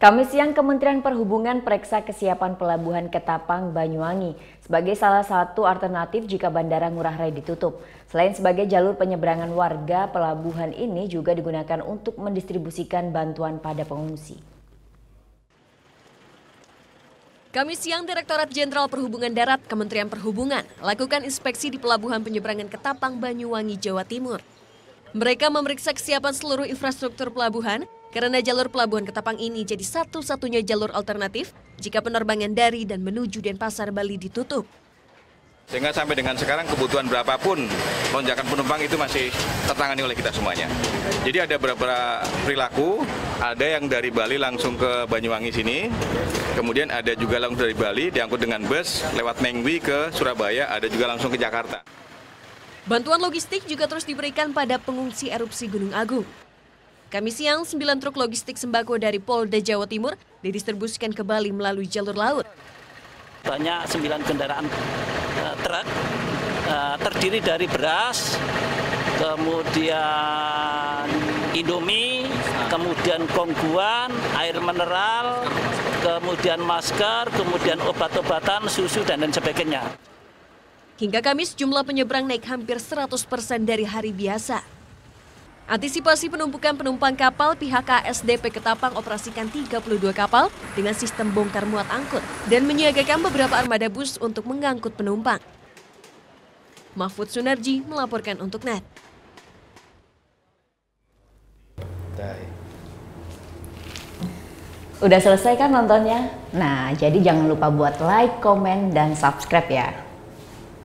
Kamis siang, Kementerian Perhubungan periksa kesiapan Pelabuhan Ketapang, Banyuwangi sebagai salah satu alternatif jika Bandara Ngurah Rai ditutup. Selain sebagai jalur penyeberangan warga, pelabuhan ini juga digunakan untuk mendistribusikan bantuan pada pengungsi. Kamis siang, Direktorat Jenderal Perhubungan Darat Kementerian Perhubungan lakukan inspeksi di Pelabuhan Penyeberangan Ketapang, Banyuwangi, Jawa Timur. Mereka memeriksa kesiapan seluruh infrastruktur pelabuhan karena jalur Pelabuhan Ketapang ini jadi satu-satunya jalur alternatif jika penerbangan dari dan menuju Denpasar, Bali ditutup. Sehingga sampai dengan sekarang kebutuhan berapapun lonjakan penumpang itu masih tertangani oleh kita semuanya. Jadi ada beberapa perilaku, ada yang dari Bali langsung ke Banyuwangi sini, kemudian ada juga langsung dari Bali diangkut dengan bus lewat Mengwi ke Surabaya, ada juga langsung ke Jakarta. Bantuan logistik juga terus diberikan pada pengungsi erupsi Gunung Agung. Kamis siang, 9 truk logistik sembako dari Polda Jawa Timur didistribusikan ke Bali melalui jalur laut. Banyak 9 kendaraan truk terdiri dari beras, kemudian Indomie, kemudian kongguan, air mineral, kemudian masker, kemudian obat-obatan, susu, dan lain sebagainya. Hingga Kamis, jumlah penyeberang naik hampir 100% dari hari biasa. Antisipasi penumpukan penumpang kapal, pihak KSDP Ketapang operasikan 32 kapal dengan sistem bongkar muat angkut dan menyiagakan beberapa armada bus untuk mengangkut penumpang. Mahfud Sunarji melaporkan untuk NET. Udah selesai kan nontonnya? Nah, jadi jangan lupa buat like, komen, dan subscribe ya.